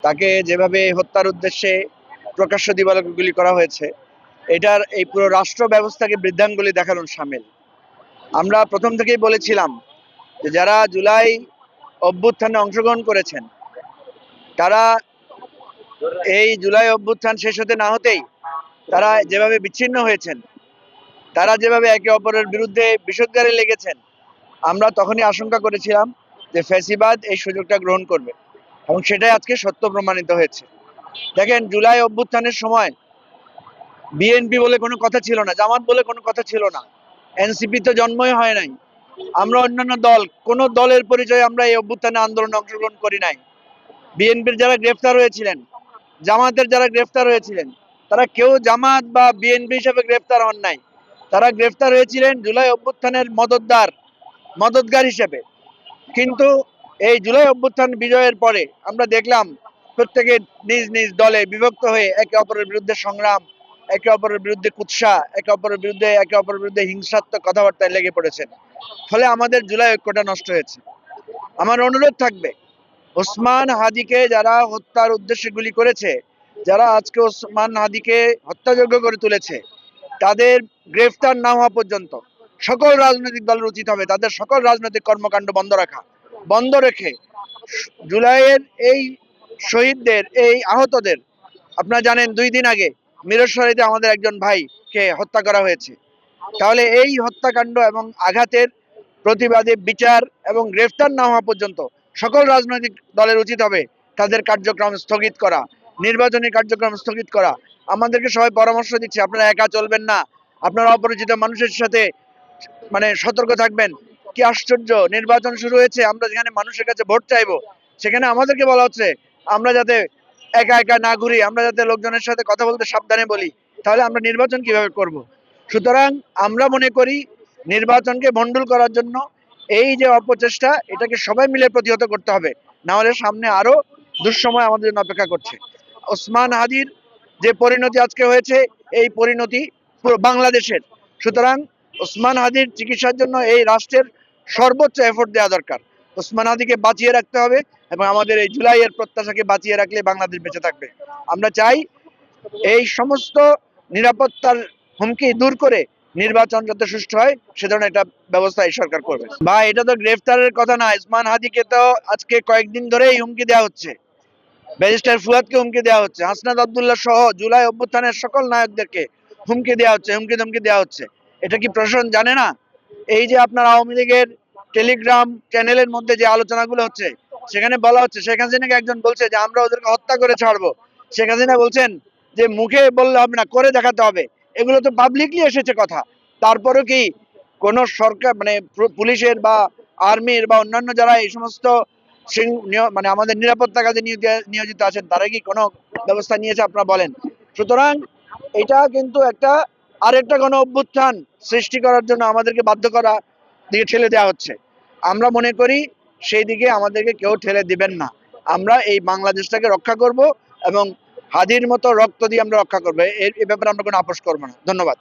তাকে যেভাবে হত্যার উদ্দেশ্যে প্রকাশ্য দিবালোকে গুলি করা হয়েছে, এটার এই পুরো রাষ্ট্র ব্যবস্থাকে বৃদ্ধাঙ্গুলি দেখানোর শামিল। আমরা প্রথম থেকেই বলেছিলাম যে যারা জুলাই অভ্যুত্থানে অংশগ্রহণ করেছেন, তারা এই জুলাই অভ্যুত্থান শেষ হতে না হতেই তারা যেভাবে বিচ্ছিন্ন হয়েছেন, তারা যেভাবে একে অপরের বিরুদ্ধে বিষোদ্গারে লেগেছেন, আমরা তখনই আশঙ্কা করেছিলাম যে ফ্যাসিবাদ এই সুযোগটা গ্রহণ করবে, এবং সেটাই আজকে সত্য প্রমাণিত হয়েছে। দেখেন, জুলাই অভ্যুত্থানের সময় বিএনপি বলে কোনো কথা ছিল না, জামাত বলে কোনো কথা ছিল না, এনসিপি তো জন্মই হয় নাই। আমরা অন্যান্য দল, কোন দলের পরিচয়ে আমরা এই অভ্যুত্থানে আন্দোলনে অংশগ্রহণ করি নাই। বিএনপির যারা গ্রেফতার হয়েছিলেন, জামাতের যারা গ্রেফতার হয়েছিলেন, তারা কেউ জামাত বা বিএনপি হিসেবে গ্রেফতার হন নাই। তারা গ্রেফতার হয়েছিলেন জুলাই অভ্যুত্থানের মদতগার হিসেবে। কিন্তু এই জুলাই অভ্যুত্থান বিজয়ের পরে আমরা দেখলাম প্রত্যেকে নিজ নিজ দলে বিভক্ত হয়ে একে অপরের বিরুদ্ধে সংগ্রাম, একে অপরের বিরুদ্ধে কুৎসা, একে অপরের বিরুদ্ধে হিংসাত্মক কথাবার্তায় লেগে পড়েছেন। ফলে আমাদের জুলাই ঐক্যটা নষ্ট হয়েছে। আমার অনুরোধ থাকবে, ওসমান হাদিকে যারা হত্যার উদ্দেশ্যে গুলি করেছে, যারা আজকে ওসমান হাদিকে হত্যাযোগ্য করে তুলেছে, তাদের গ্রেফতার না হওয়া পর্যন্ত সকল রাজনৈতিক দলের উচিত হবে তাদের সকল রাজনৈতিক কর্মকাণ্ড বন্ধ রেখে জুলাইয়ের এই শহীদদের, এই আহতদের, আপনারা জানেন 2 দিন আগে মিরসরাইতে আমাদের একজন ভাইকে হত্যা করা হয়েছে। তাহলে এই হত্যাকাণ্ড এবং আঘাতের প্রতিবাদে বিচার এবং গ্রেফতার না হওয়া পর্যন্ত সকল রাজনৈতিক দলের উচিত হবে তাদের কার্যক্রম স্থগিত করা, নির্বাচনী কার্যক্রম স্থগিত করা। আমাদেরকে সবাই পরামর্শ দিচ্ছে, আপনারা একা চলবেন না, আপনারা অপরিচিত মানুষের সাথে সতর্ক থাকবেন। কি আশ্চর্য, নির্বাচন শুরু হয়েছে, আমরা যেখানে মানুষের কাছে ভোট চাইবো, সেখানে আমাদেরকে বলা হচ্ছে আমরা যাতে একা একা না ঘুরি, আমরা যাতে লোকজনের সাথে কথা বলতে সাবধানে বলি। তাহলে আমরা নির্বাচন কিভাবে করব? সুতরাং আমরা মনে করি নির্বাচনকে ভণ্ডুল করার জন্য এই যে অপচেষ্টা, এটাকে সবাই মিলে প্রতিহত করতে হবে, না হলে সামনে আরো দুঃসময় আমাদের জন্য অপেক্ষা করছে। ওসমান হাদির যে পরিণতি আজকে হয়েছে, এই পরিণতি পুরো বাংলাদেশের। সুতরাং ওসমান হাদির চিকিৎসার জন্য এই রাষ্ট্রের সর্বোচ্চ এফোর্ট দেওয়া দরকার। ওসমান হাদিকে বাঁচিয়ে রাখতে হবে, এবং আমাদের এই জুলাইয়ের প্রত্যাশাকে বাঁচিয়ে রাখলে বাংলাদেশ বেঁচে থাকবে। আমরা চাই এই সমস্ত নিরাপত্তার হুমকি দূর করে নির্বাচন যাতে সুষ্ঠু হয়, সে ধরনের একটা ব্যবস্থা এই সরকার করবে। বা এটা তো গ্রেফতারের কথা না, ওসমান হাদিকে তো আজকে কয়েকদিন ধরেই হুমকি দেওয়া হচ্ছে, ব্যারিস্টার ফুয়াদকে হুমকি দেওয়া হচ্ছে, হাসনাত আব্দুল্লাহ সহ জুলাই অভ্যুত্থানের সকল নায়কদেরকে হুমকি দেওয়া হচ্ছে, হুমকি দেওয়া হচ্ছে। এটা কি প্রশাসন জানে না? এই যে আপনার আওয়ামী লীগের টেলিগ্রাম চ্যানেলের মধ্যে যে আলোচনাগুলো হচ্ছে, সেখানে বলা হচ্ছে শেখ হাসিনাকে একজন বলছে যে আমরা ওদেরকে হত্যা করে ছাড়বো। শেখ হাসিনা বলছেন যে মুখে বললে হবে না, করে দেখাতে হবে। এগুলো তো পাবলিকলি এসেছে কথা। তারপরেও কি কোন সরকার, পুলিশের বা আর্মির বা অন্যান্য যারা এই সমস্ত আমাদের নিরাপত্তা কাজে নিয়োজিত আছেন, তারা কি কোনো ব্যবস্থা নিয়েছে আপনারা বলেন? সুতরাং এটা কিন্তু আরেকটা গণ অভ্যুত্থান সৃষ্টি করার জন্য আমাদেরকে বাধ্য করা দিকে ঠেলে দেওয়া হচ্ছে। আমরা মনে করি সেই দিকে আমাদেরকে কেউ ঠেলে দিবেন না। আমরা এই বাংলাদেশটাকে রক্ষা করব, এবং হাদির মতো রক্ত দিয়ে আমরা রক্ষা করবো। এই ব্যাপারে আমরা কোনো আপোষ করবো না। ধন্যবাদ।